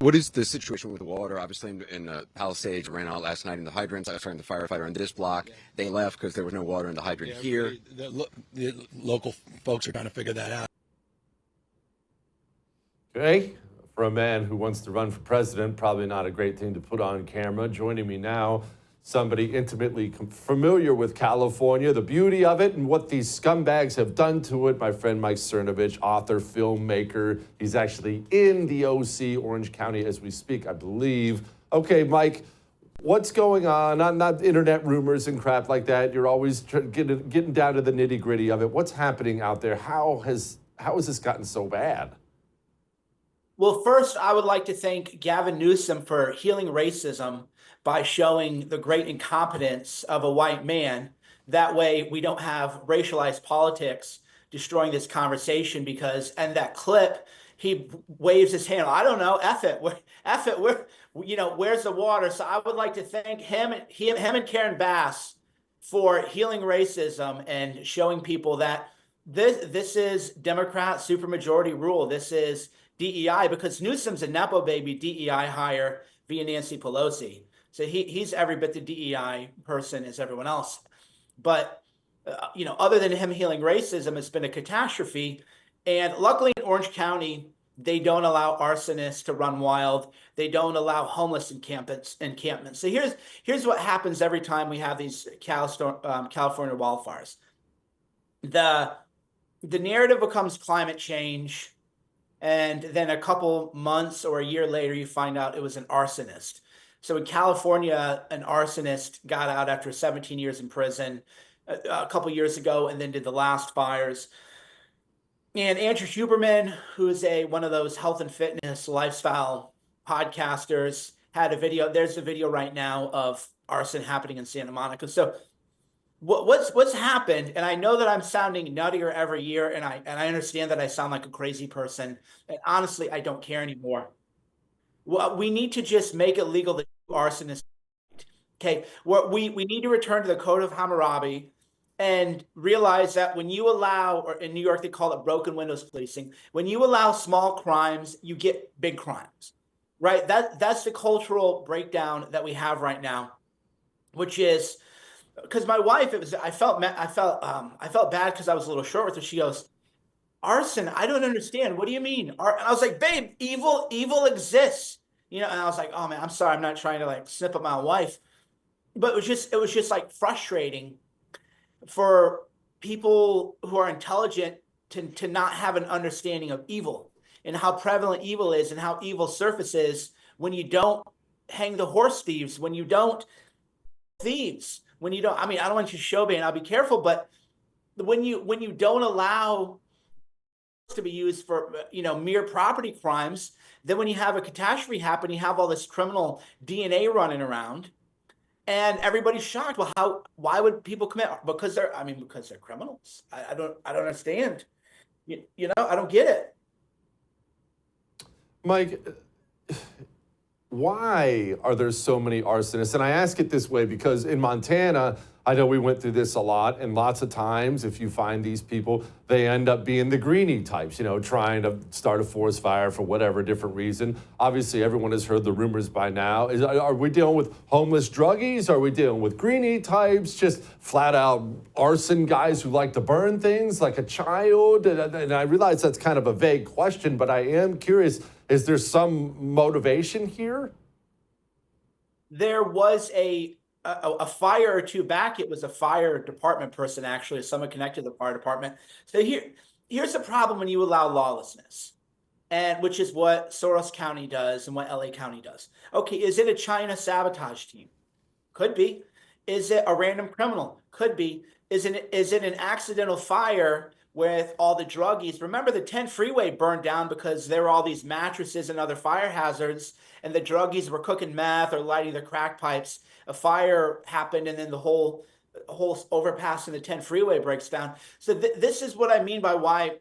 What is the situation with the water? Obviously, in Palisades, ran out last night in the hydrants. I was talking to the firefighter in this block. They left because there was no water in the hydrant here. The local folks are trying to figure that out. Okay, for a man who wants to run for president, probably not a great thing to put on camera. Joining me now, somebody intimately familiar with California, the beauty of it and what these scumbags have done to it. My friend Mike Cernovich, author, filmmaker. He's actually in the OC, Orange County, as we speak, I believe. Okay, Mike, what's going on? Not internet rumors and crap like that. You're always getting down to the nitty gritty of it. What's happening out there? How has this gotten so bad? Well, first, I would like to thank Gavin Newsom for healing racism by showing the great incompetence of a white man. That way, we don't have racialized politics destroying this conversation and that clip, he waves his hand. I don't know, F it, where's the water? So I would like to thank him and Karen Bass for healing racism and showing people that this is Democrat supermajority rule. This is DEI, because Newsom's a Nepo baby DEI hire via Nancy Pelosi. So he's every bit the DEI person as everyone else. But, other than him healing racism, it's been a catastrophe. And luckily in Orange County, they don't allow arsonists to run wild. They don't allow homeless encampments. So here's what happens every time we have these California wildfires. The narrative becomes climate change. And then a couple months or a year later, you find out it was an arsonist. So in California, an arsonist got out after 17 years in prison a couple years ago and then did the last fires. And Andrew Huberman, who is one of those health and fitness lifestyle podcasters, had a video. There's a video right now of arson happening in Santa Monica. So what's happened, and I know that I'm sounding nuttier every year, and I understand that I sound like a crazy person, and honestly, I don't care anymore. Well, we need to just make it legal to do arsonists. Okay, we need to return to the Code of Hammurabi and realize that when you allow, or in New York they call it broken windows policing, when you allow small crimes, you get big crimes, right? That's the cultural breakdown that we have right now, which is. Because my wife, I felt bad because I was a little short with her. She goes, arson, I don't understand. What do you mean? And I was like, babe, evil exists. And I was like, oh man, I'm sorry. I'm not trying to snip at my wife. But it was just like frustrating for people who are intelligent to not have an understanding of evil and how prevalent evil is and how evil surfaces when you don't hang the horse thieves, when you don't thieves. When you don't, I don't want you to show me, and I'll be careful, but when you don't allow to be used for mere property crimes, then when you have a catastrophe happen, you have all this criminal DNA running around, and everybody's shocked. Well, why would people commit? Because they're criminals. I don't understand. I don't get it. Mike, why are there so many arsonists? And I ask it this way because in Montana, I know we went through this a lot, and lots of times if you find these people, they end up being the greenie types, trying to start a forest fire for whatever different reason. Obviously, everyone has heard the rumors by now. Are we dealing with homeless druggies? Are we dealing with greenie types, just flat out arson guys who like to burn things like a child? And I realize that's kind of a vague question, but I am curious, is there some motivation here? There was a fire or two back. It was a fire department person, actually, someone connected to the fire department. So here's the problem when you allow lawlessness, and which is what Soros County does and what LA County does. Okay, is it a China sabotage team? Could be. Is it a random criminal? Could be. Is it an accidental fire with all the druggies? Remember, the 10 freeway burned down because there were all these mattresses and other fire hazards, and the druggies were cooking meth or lighting their crack pipes. A fire happened, and then the whole overpass in the 10 freeway breaks down. So this is what I mean by why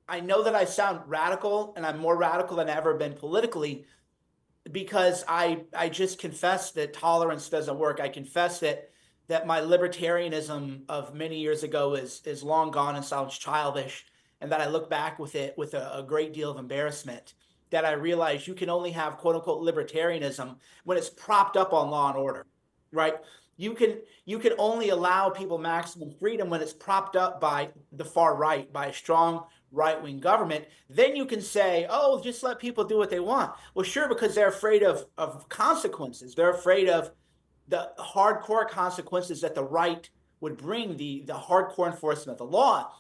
I know that I sound radical, and I'm more radical than I've ever been politically, because I just confess that tolerance doesn't work. I confess that my libertarianism of many years ago is long gone and sounds childish, and that I look back with it with a great deal of embarrassment. that I realized you can only have quote unquote libertarianism when it's propped up on law and order, right? You can only allow people maximum freedom when it's propped up by the far right, by a strong right-wing government. Then you can say, oh, just let people do what they want. Well, sure, because they're afraid of consequences. They're afraid of the hardcore consequences that the right would bring, the hardcore enforcement of the law.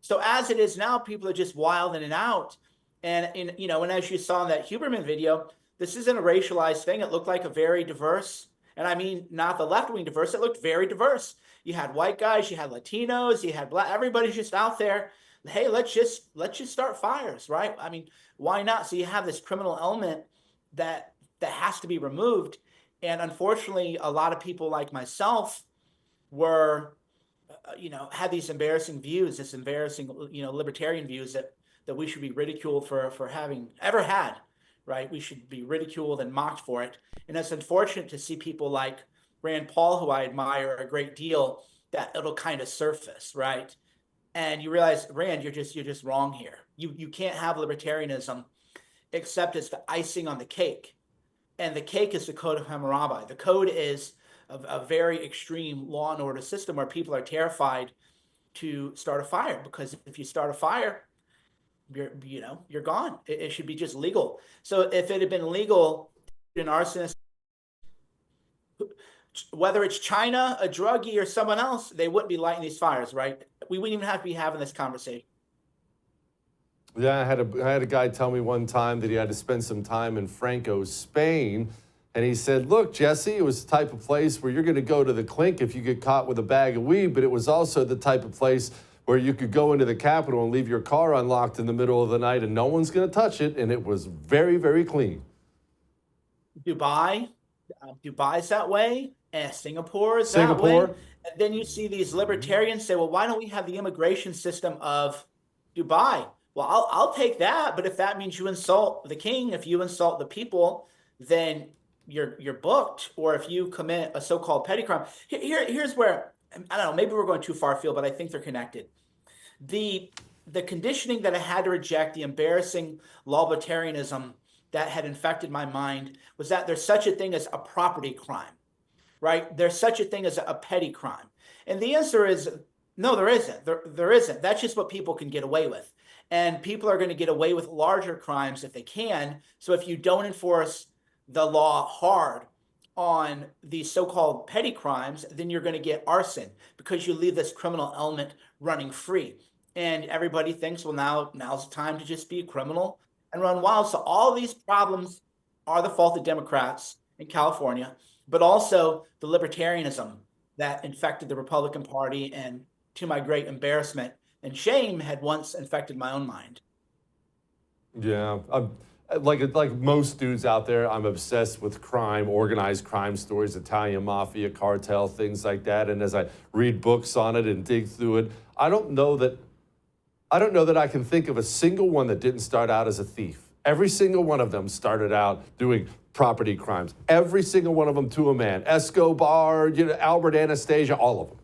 So as it is now, people are just wild in and out. And and as you saw in that Huberman video, this isn't a racialized thing. It looked like a very diverse, and I mean not the left-wing diverse, it looked very diverse. You had white guys, you had Latinos, you had black, everybody's just out there. Hey, let's just start fires, right? I mean, why not? So you have this criminal element that has to be removed. And unfortunately, a lot of people like myself were had these embarrassing views, this embarrassing, libertarian views that we should be ridiculed for having ever had, right? We should be ridiculed and mocked for it. And it's unfortunate to see people like Rand Paul, who I admire a great deal, that it'll kind of surface, right? And you realize, Rand, you're just wrong here. You can't have libertarianism except it's the icing on the cake. And the cake is the Code of Hammurabi. The code is a very extreme law and order system where people are terrified to start a fire, because if you start a fire, you're gone. It should be just legal. So if it had been legal, an arsonist, whether it's China, a druggie, or someone else, they wouldn't be lighting these fires, right? We wouldn't even have to be having this conversation. Yeah, I had a guy tell me one time that he had to spend some time in Franco, Spain. And he said, look, Jesse, it was the type of place where you're going to go to the clink if you get caught with a bag of weed, but it was also the type of place where you could go into the Capitol and leave your car unlocked in the middle of the night and no one's going to touch it. And it was very, very clean. Dubai's that way, and Singapore is that way. And then you see these libertarians say, well, why don't we have the immigration system of Dubai? Well, I'll take that, but if that means you insult the king, if you insult the people, then you're booked. Or if you commit a so-called petty crime. Here's where, I don't know, maybe we're going too far afield, but I think they're connected. The conditioning that I had to reject, the embarrassing lawlibtarianism that had infected my mind, was that there's such a thing as a property crime, right? There's such a thing as a petty crime. And the answer is, no, there isn't. There isn't. That's just what people can get away with. And people are going to get away with larger crimes if they can. So if you don't enforce the law hard on these so-called petty crimes, then you're going to get arson, because you leave this criminal element running free. And everybody thinks, well, now's the time to just be a criminal and run wild. So all these problems are the fault of Democrats in California, but also the libertarianism that infected the Republican Party, and to my great embarrassment and shame, had once infected my own mind. Yeah, like most dudes out there, I'm obsessed with crime, organized crime stories, Italian mafia, cartel, things like that. And as I read books on it and dig through it, I don't know that I can think of a single one that didn't start out as a thief. Every single one of them started out doing property crimes. Every single one of them, to a man. Escobar, Albert Anastasia, all of them.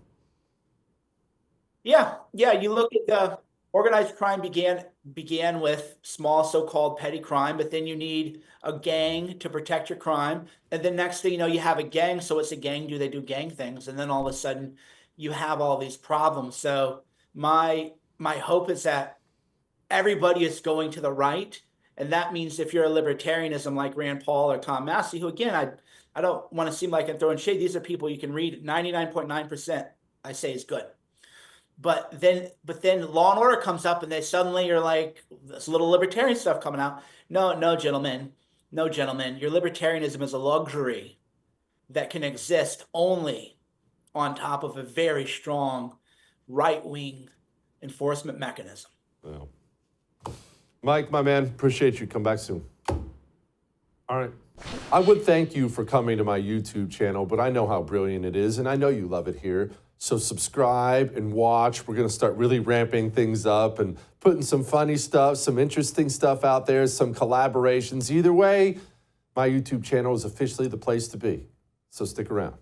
Yeah. You look at the organized crime began with small so-called petty crime, but then you need a gang to protect your crime. And then next thing you know, you have a gang. So it's a gang. They do gang things. And then all of a sudden you have all these problems. So my hope is that everybody is going to the right. And that means if you're a libertarianism like Rand Paul or Tom Massey, who, again, I don't want to seem like I'm throwing shade. These are people you can read. 99.9% I say is good. But then Law and Order comes up, and they suddenly are like, this little libertarian stuff coming out. No, gentlemen. Your libertarianism is a luxury that can exist only on top of a very strong right-wing enforcement mechanism. Well, Mike, my man, appreciate you. Come back soon. All right. I would thank you for coming to my YouTube channel, but I know how brilliant it is, and I know you love it here. So subscribe and watch. We're going to start really ramping things up and putting some funny stuff, some interesting stuff out there, some collaborations. Either way, my YouTube channel is officially the place to be. So stick around.